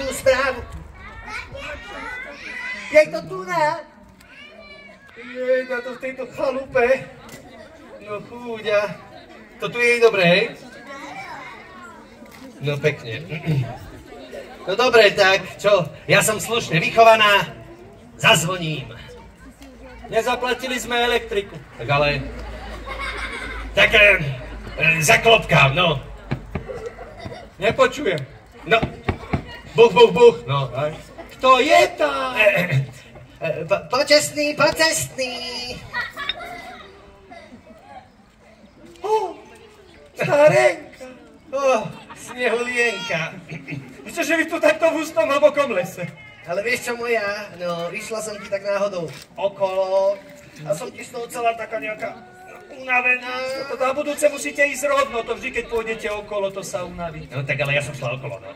tú správu. Je to tu na? Jej, na to v tejto chalupe. No chúďa. To tu je dobre, hej? No pekne. No dobre, tak čo? Ja som slušne vychovaná. Zazvoním. Nezaplatili sme elektriku. Tak ale... Tak zaklopkám, no. Nepočujem. No. Buch, buch, buch. No. Kto je tam? Počestný, pocestný. Starenka. Snehulienka. Čože vy tu takto v ústom hlbokom lese? Ale vieš čo moja? No, išla som ti tak náhodou okolo a som ti z toho celá taká nejaká unavená. To na budúce musíte ísť rovno, to vždy, keď pôjdete okolo, to sa unaví. No tak ale ja som šla okolo, no.